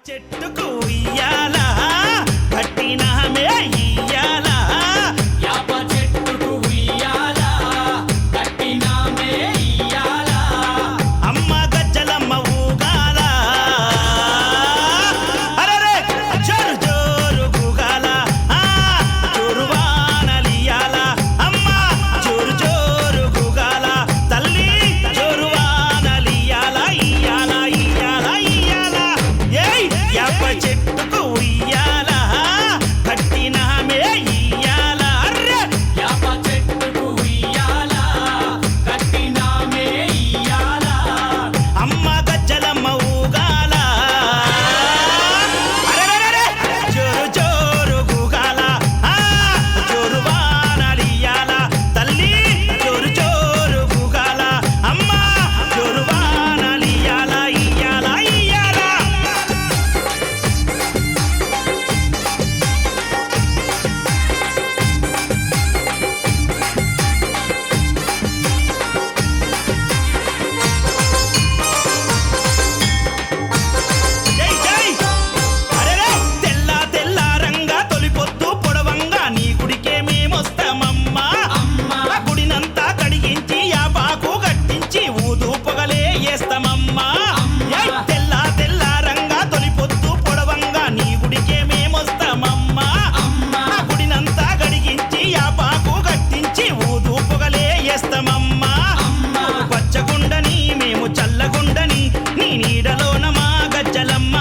చెట్టుకు ఉయ్యాలా కట్టినామే ఇయ్యాలా యాప చెట్టుకు ఉయ్యాలా కట్టినామే ఇయ్యాలా అమ్మ గజ్జలమ్మ ఊగాల అరెరే జోరు జోరు గూగాల జోరు వానలియాల అమ్మ జోరు జోరు గూగాల తల్లి జోరు వానలియాల ఇయ్యాల ఇయ్యాల ఇయ్యాల ఏయ్ యాప చెట్టుకు ఉయ్యాల కట్టినామే ఇయ్యాల అర్రే యాప చెట్టుకు ఉయ్యాలా కట్టినామే ఇయ్యాలా అమ్మ గజ్జలమ్మ ఊగాల అరెరెరెరె జోరు జోరు గూగాల జోరు వానలియాల తల్లి జోరు జోరు గూగాల అమ్మ జోరు వానలియాల ఇయ్యాల ఇయ్యాల జై జై అరెరే తెల్ల తెల్ల రంగా తొలిపొద్దు పొడవంగా నీ గుడికే మేమొస్తామమ్మా అమ్మా గుడినంతా కడిగించి యాపాకు కట్టించి ఊదు పొగలే వేస్తామమ్మా ఏయ్ తెల్ల తెల్ల రంగా తొలిపొద్దు పొడవంగా నీ గుడికే మేమొస్తామమ్మా అమ్మా గుడినంతా కడిగించి యాపాకు కట్టించి ఊదు పొగలే వేస్తామమ్మా అమ్మా పచ్చగుండని మేము చల్లగుండని నీ నీడలోన మా గజ్జలమ్మ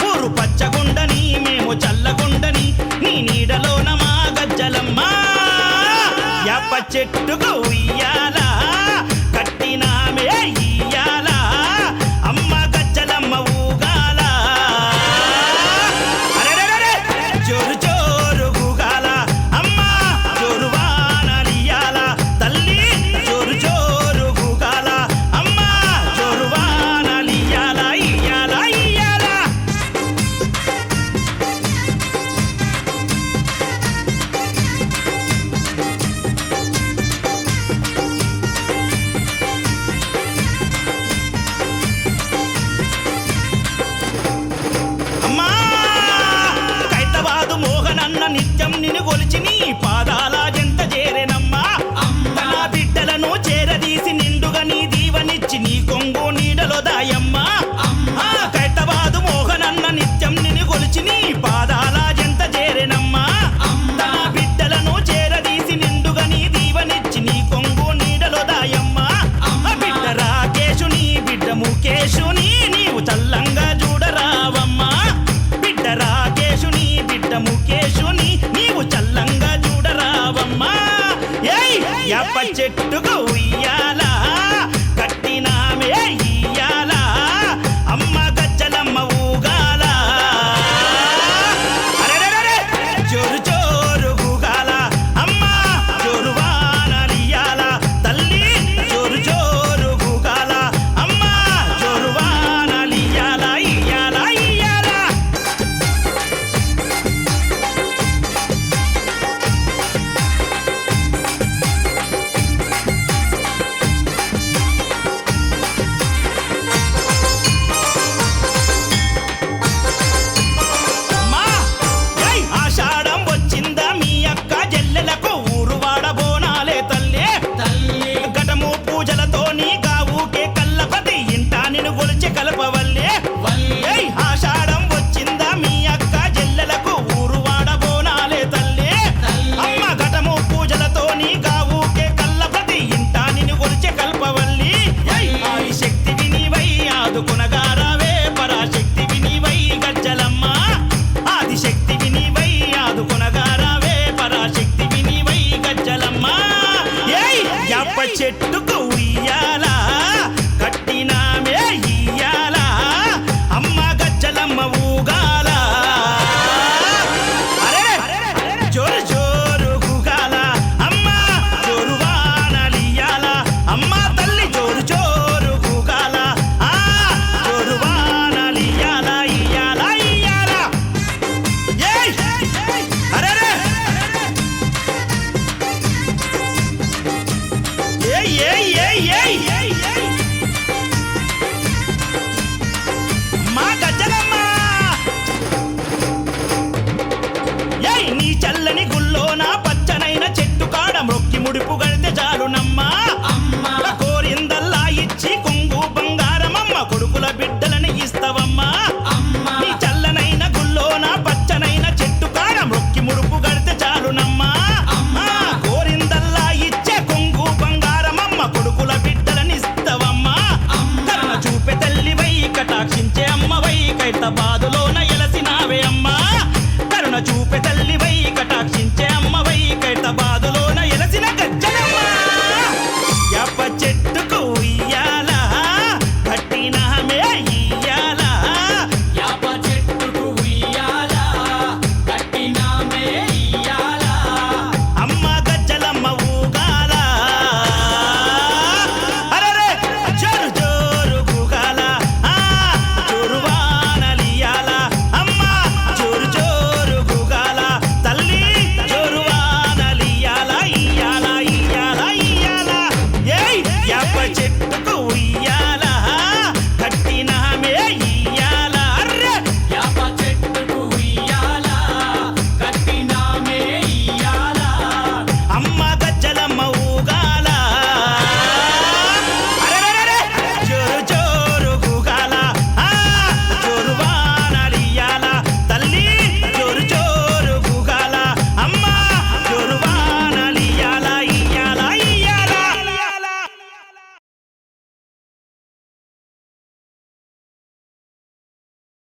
ఊరు పచ్చగుండని మేము చల్లగుండని నీ నీడలోన మా గజ్జలమ్మ యాప చెట్టుకు ఉయ్యాల కట్టినామే ఇయ్యాల అమ్మ గజ్జలమ్మ ఊగాల అరెరెరెరె జోరు జోరు గూగాల అమ్మ జోరు వానలియాల తల్లి జోరు జోరు గూగాల అమ్మ జోరు వానలియాల ఇయ్యాల ఇయ్యాల అమ్మా కైతవాదు మోహనన్న నిత్యం నిన్ను కొలిచి నీ పాదాల జంత చేరెనమ్మా తన బిడ్డలను చేరదీసి నిండుగా నీ దీవనిచ్చి నీ కొంగు నీడలో దాయమ్మా కైతవాదు మోహనన్న నిత్యం నిన్ను కొలిచి నీ పాదాల జంత చేరెనమ్మా తన బిడ్డలను చేరదీసి నిండుగా నీ దీవనిచ్చి నీ కొంగు నీడలో దాయమ్మా బిడ్డ రాకేశుని బిడ్డ ముఖేశుని నీవు చల్లంగా చూడరావమ్మా బిడ్డ రాకేశుని బిడ్డ ముఖేశుని నీవు చల్లంగా చూడరావమ్మా ఏయ్ యాప చెట్టుకు ఉయ్యాల కట్టినామే ఇయ్యాల అమ్మ గజ్జలమ్మ ఊగాల అరెరెరెరె జోరు జోరు గూగాల అమ్మ జోరు వానలియాల తల్లి జోరు జోరు గూగాల అమ్మ జోరు వానలియాల ఇయ్యాల ఇయ్యాల అమ్మా ఏయ్ ఆషాఢం వచ్చిందా మీ అక్క జల్లెలకు ఊరు వాడబోనాలే తల్లి తల్లి ఘటము పూజలతో నీ గావుకే కల్లపతి ఇంటా నిన్ను గొలిచి కలపవల్లి